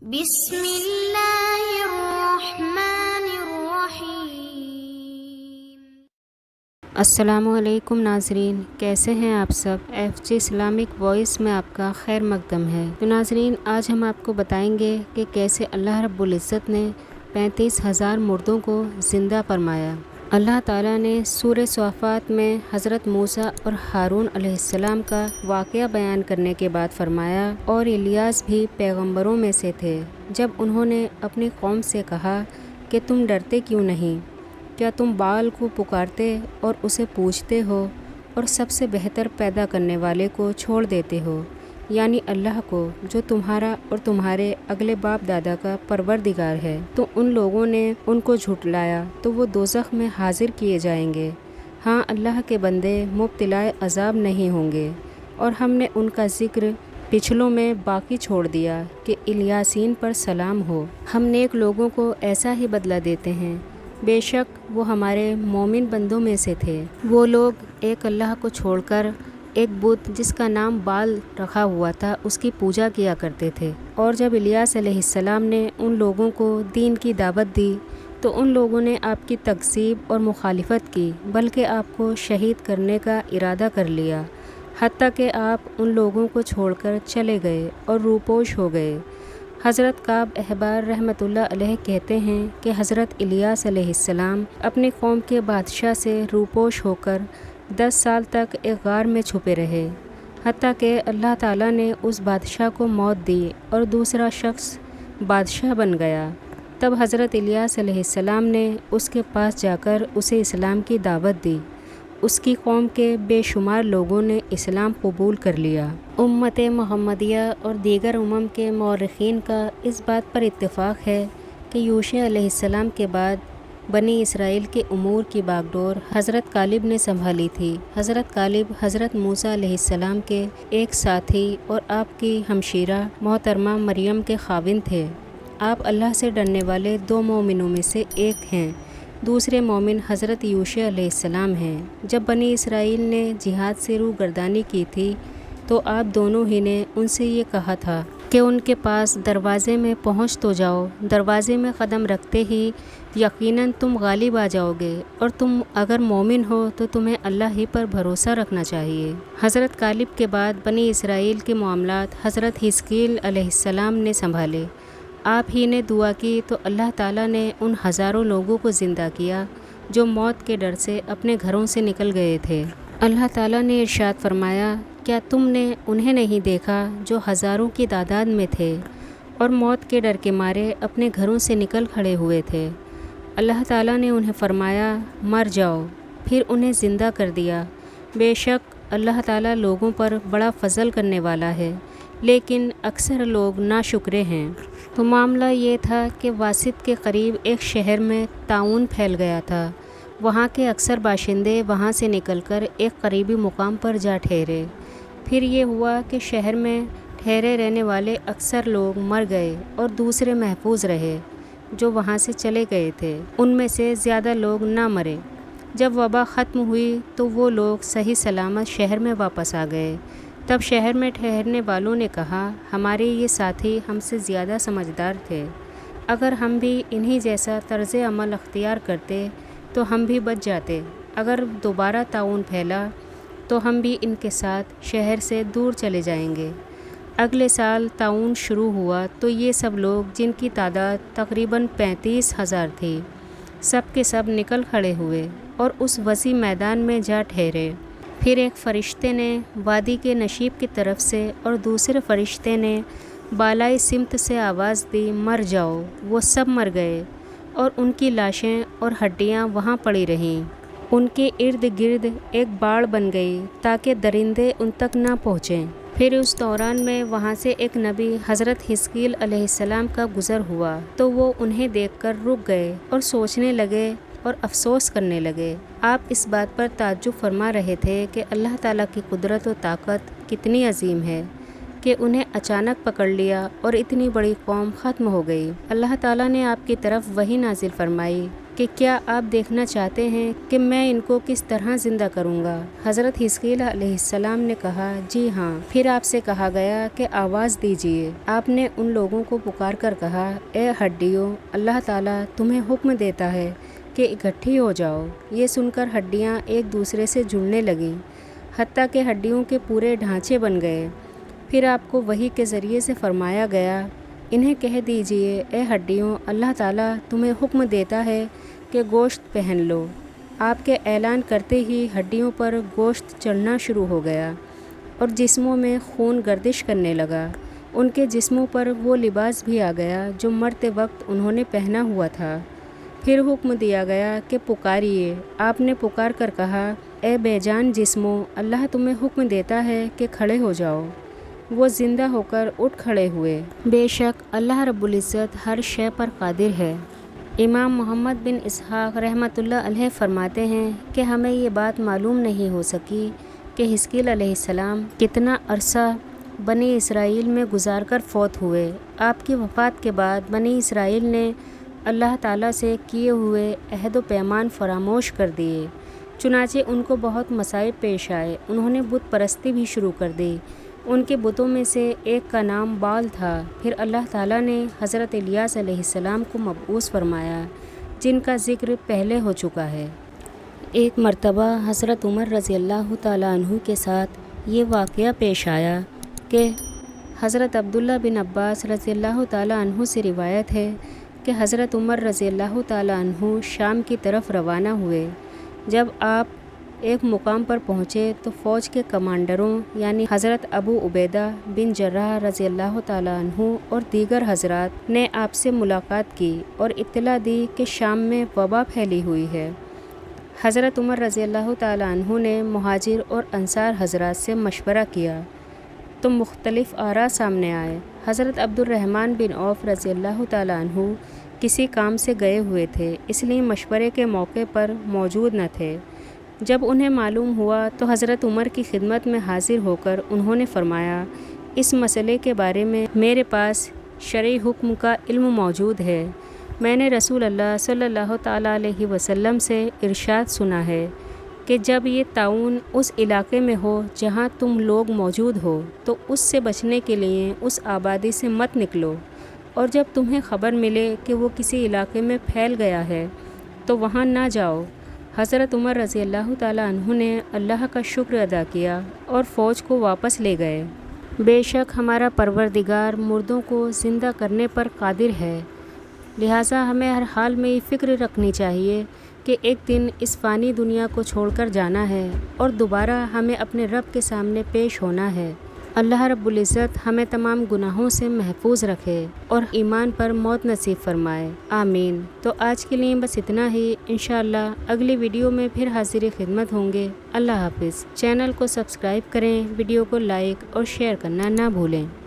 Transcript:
بسم اللہ الرحمن الرحیم۔ السلام علیکم ناظرین، کیسے ہیں آپ سب؟ FG اسلامک وائس میں آپ کا خیر مقدم ہے۔ تو ناظرین، آج ہم آپ کو بتائیں گے کہ کیسے اللہ رب العزت نے 35,000 مردوں کو زندہ فرمایا۔ اللہ تعالیٰ نے سورہ صافات میں حضرت موسیٰ اور ہارون علیہ السلام کا واقعہ بیان کرنے کے بعد فرمایا، اور الیاس بھی پیغمبروں میں سے تھے۔ جب انہوں نے اپنی قوم سے کہا کہ تم ڈرتے کیوں نہیں؟ کیا تم بال کو پکارتے اور اسے پوجتے ہو اور سب سے بہتر پیدا کرنے والے کو چھوڑ دیتے ہو، یعنی اللہ کو، جو تمہارا اور تمہارے اگلے باپ دادا کا پروردگار ہے؟ تو ان لوگوں نے ان کو جھٹلایا تو وہ دوزخ میں حاضر کیے جائیں گے۔ ہاں، اللہ کے بندے مبتلا عذاب نہیں ہوں گے۔ اور ہم نے ان کا ذکر پچھلوں میں باقی چھوڑ دیا کہ الیاسین پر سلام ہو۔ ہم نیک لوگوں کو ایسا ہی بدلہ دیتے ہیں، بے شک وہ ہمارے مومن بندوں میں سے تھے۔ وہ لوگ ایک اللہ کو چھوڑ کر ایک بت جس کا نام بال رکھا ہوا تھا اس کی پوجا کیا کرتے تھے۔ اور جب الیاس علیہ السلام نے ان لوگوں کو دین کی دعوت دی تو ان لوگوں نے آپ کی تکذیب اور مخالفت کی، بلکہ آپ کو شہید کرنے کا ارادہ کر لیا، حتیٰ کہ آپ ان لوگوں کو چھوڑ کر چلے گئے اور روپوش ہو گئے۔ حضرت کعب احبار رحمۃ اللہ علیہ کہتے ہیں کہ حضرت الیاس علیہ السلام اپنی قوم کے بادشاہ سے روپوش ہو کر 10 سال تک ایک غار میں چھپے رہے، حتیٰ کہ اللہ تعالیٰ نے اس بادشاہ کو موت دی اور دوسرا شخص بادشاہ بن گیا۔ تب حضرت الیاس علیہ السلام نے اس کے پاس جا کر اسے اسلام کی دعوت دی۔ اس کی قوم کے بے شمار لوگوں نے اسلام قبول کر لیا۔ امت محمدیہ اور دیگر امم کے مورخین کا اس بات پر اتفاق ہے کہ یوشع علیہ السلام کے بعد بنی اسرائیل کے امور کی باغ ڈور حضرت کالب نے سنبھالی تھی۔ حضرت کالب حضرت موسیٰ علیہ السلام کے ایک ساتھی اور آپ کی ہمشیرہ محترمہ مریم کے خاوند تھے۔ آپ اللہ سے ڈرنے والے 2 مومنوں میں سے ایک ہیں۔ دوسرے مومن حضرت یوشع علیہ السلام ہیں۔ جب بنی اسرائیل نے جہاد سے روگردانی کی تھی تو آپ دونوں ہی نے ان سے یہ کہا تھا کہ ان کے پاس دروازے میں پہنچ تو جاؤ، دروازے میں قدم رکھتے ہی یقیناً تم غالب آ جاؤ گے، اور تم اگر مومن ہو تو تمہیں اللہ ہی پر بھروسہ رکھنا چاہیے۔ حضرت کالب کے بعد بنی اسرائیل کے معاملات حضرت حزقیل علیہ السلام نے سنبھالے۔ آپ ہی نے دعا کی تو اللہ تعالیٰ نے ان ہزاروں لوگوں کو زندہ کیا جو موت کے ڈر سے اپنے گھروں سے نکل گئے تھے۔ اللہ تعالیٰ نے ارشاد فرمایا، کیا تم نے انہیں نہیں دیکھا جو ہزاروں کی تعداد میں تھے اور موت کے ڈر کے مارے اپنے گھروں سے نکل کھڑے ہوئے تھے؟ اللہ تعالیٰ نے انہیں فرمایا، مر جاؤ، پھر انہیں زندہ کر دیا۔ بے شک اللہ تعالیٰ لوگوں پر بڑا فضل کرنے والا ہے، لیکن اکثر لوگ ناشکرے ہیں۔ تو معاملہ یہ تھا کہ واسط کے قریب ایک شہر میں طاعون پھیل گیا تھا۔ وہاں کے اکثر باشندے وہاں سے نکل کر ایک قریبی مقام پر جا ٹھہرے۔ پھر یہ ہوا کہ شہر میں ٹھہرے رہنے والے اکثر لوگ مر گئے اور دوسرے محفوظ رہے جو وہاں سے چلے گئے تھے۔ ان میں سے زیادہ لوگ نہ مرے۔ جب وبا ختم ہوئی تو وہ لوگ صحیح سلامت شہر میں واپس آ گئے۔ تب شہر میں ٹھہرنے والوں نے کہا، ہمارے یہ ساتھی ہم سے زیادہ سمجھدار تھے، اگر ہم بھی انہی جیسا طرز عمل اختیار کرتے تو ہم بھی بچ جاتے۔ اگر دوبارہ طاعون پھیلا تو ہم بھی ان کے ساتھ شہر سے دور چلے جائیں گے۔ اگلے سال طاعون شروع ہوا تو یہ سب لوگ، جن کی تعداد تقریباً 35,000 تھی، سب کے سب نکل کھڑے ہوئے اور اس وسیع میدان میں جا ٹھہرے۔ پھر ایک فرشتے نے وادی کے نشیب کی طرف سے اور دوسرے فرشتے نے بالائی سمت سے آواز دی، مر جاؤ۔ وہ سب مر گئے اور ان کی لاشیں اور ہڈیاں وہاں پڑی رہیں۔ ان کے ارد گرد ایک باڑ بن گئی تاکہ درندے ان تک نہ پہنچیں۔ پھر اس دوران میں وہاں سے ایک نبی حضرت حزقیل علیہ السلام کا گزر ہوا تو وہ انہیں دیکھ کر رک گئے اور سوچنے لگے اور افسوس کرنے لگے۔ آپ اس بات پر تعجب فرما رہے تھے کہ اللہ تعالیٰ کی قدرت و طاقت کتنی عظیم ہے کہ انہیں اچانک پکڑ لیا اور اتنی بڑی قوم ختم ہو گئی۔ اللہ تعالیٰ نے آپ کی طرف وحی نازل فرمائی کہ کیا آپ دیکھنا چاہتے ہیں کہ میں ان کو کس طرح زندہ کروں گا؟ حضرت حزقیل علیہ السلام نے کہا جی ہاں۔ پھر آپ سے کہا گیا کہ آواز دیجیے۔ آپ نے ان لوگوں کو پکار کر کہا اے ہڈیوں، اللہ تعالیٰ تمہیں حکم دیتا ہے کہ اکٹھی ہو جاؤ۔ یہ سن کر ہڈیاں ایک دوسرے سے جڑنے لگیں، حتیٰ کہ ہڈیوں کے پورے ڈھانچے بن گئے۔ پھر آپ کو وحی کے ذریعے سے فرمایا گیا انہیں کہہ دیجیے اے ہڈیوں، اللہ تعالیٰ تمہیں حکم دیتا ہے کہ گوشت پہن لو۔ آپ کے اعلان کرتے ہی ہڈیوں پر گوشت چڑھنا شروع ہو گیا اور جسموں میں خون گردش کرنے لگا۔ ان کے جسموں پر وہ لباس بھی آ گیا جو مرتے وقت انہوں نے پہنا ہوا تھا۔ پھر حکم دیا گیا کہ پکاریے۔ آپ نے پکار کر کہا اے بے جان جسموں، اللہ تمہیں حکم دیتا ہے کہ کھڑے ہو جاؤ۔ وہ زندہ ہو کر اٹھ کھڑے ہوئے۔ بے شک اللہ رب العزت ہر شے پر قادر ہے۔ امام محمد بن اسحاق رحمۃ اللہ علیہ فرماتے ہیں کہ ہمیں یہ بات معلوم نہیں ہو سکی کہ حزقیل علیہ السلام کتنا عرصہ بنی اسرائیل میں گزار کر فوت ہوئے۔ آپ کی وفات کے بعد بنی اسرائیل نے اللہ تعالیٰ سے کیے ہوئے عہد و پیمان فراموش کر دیے، چنانچہ ان کو بہت مصائب پیش آئے۔ انہوں نے بت پرستی بھی شروع کر دی۔ ان کے بتوں میں سے ایک کا نام بال تھا۔ پھر اللہ تعالیٰ نے حضرت الیاس علیہ السلام کو مبعوث فرمایا، جن کا ذکر پہلے ہو چکا ہے۔ ایک مرتبہ حضرت عمر رضی اللہ تعالیٰ عنہ کے ساتھ یہ واقعہ پیش آیا کہ حضرت عبداللہ بن عباس رضی اللہ تعالیٰ عنہ سے روایت ہے کہ حضرت عمر رضی اللہ تعالیٰ عنہ شام کی طرف روانہ ہوئے۔ جب آپ ایک مقام پر پہنچے تو فوج کے کمانڈروں یعنی حضرت ابو عبیدہ بن جراح رضی اللہ تعالیٰ عنہ اور دیگر حضرات نے آپ سے ملاقات کی اور اطلاع دی کہ شام میں وبا پھیلی ہوئی ہے۔ حضرت عمر رضی اللہ تعالیٰ عنہ نے مہاجر اور انصار حضرات سے مشورہ کیا تو مختلف آراء سامنے آئے۔ حضرت عبد الرحمن بن عوف رضی اللہ تعالیٰ عنہ کسی کام سے گئے ہوئے تھے، اس لیے مشورے کے موقع پر موجود نہ تھے۔ جب انہیں معلوم ہوا تو حضرت عمر کی خدمت میں حاضر ہو کر انہوں نے فرمایا اس مسئلے کے بارے میں میرے پاس شرعی حکم کا علم موجود ہے۔ میں نے رسول اللہ صلی اللہ تعالیٰ علیہ وسلم سے ارشاد سنا ہے کہ جب یہ طاعون اس علاقے میں ہو جہاں تم لوگ موجود ہو تو اس سے بچنے کے لیے اس آبادی سے مت نکلو، اور جب تمہیں خبر ملے کہ وہ کسی علاقے میں پھیل گیا ہے تو وہاں نہ جاؤ۔ حضرت عمر رضی اللہ تعالیٰ عنہ نے اللہ کا شکر ادا کیا اور فوج کو واپس لے گئے۔ بے شک ہمارا پروردگار مردوں کو زندہ کرنے پر قادر ہے، لہٰذا ہمیں ہر حال میں یہ فکر رکھنی چاہیے کہ ایک دن اس فانی دنیا کو چھوڑ کر جانا ہے اور دوبارہ ہمیں اپنے رب کے سامنے پیش ہونا ہے۔ اللہ رب العزت ہمیں تمام گناہوں سے محفوظ رکھے اور ایمان پر موت نصیب فرمائے، آمین۔ تو آج کے لیے بس اتنا ہی، انشاءاللہ اگلی ویڈیو میں پھر حاضر خدمت ہوں گے۔ اللہ حافظ۔ چینل کو سبسکرائب کریں، ویڈیو کو لائک اور شیئر کرنا نہ بھولیں۔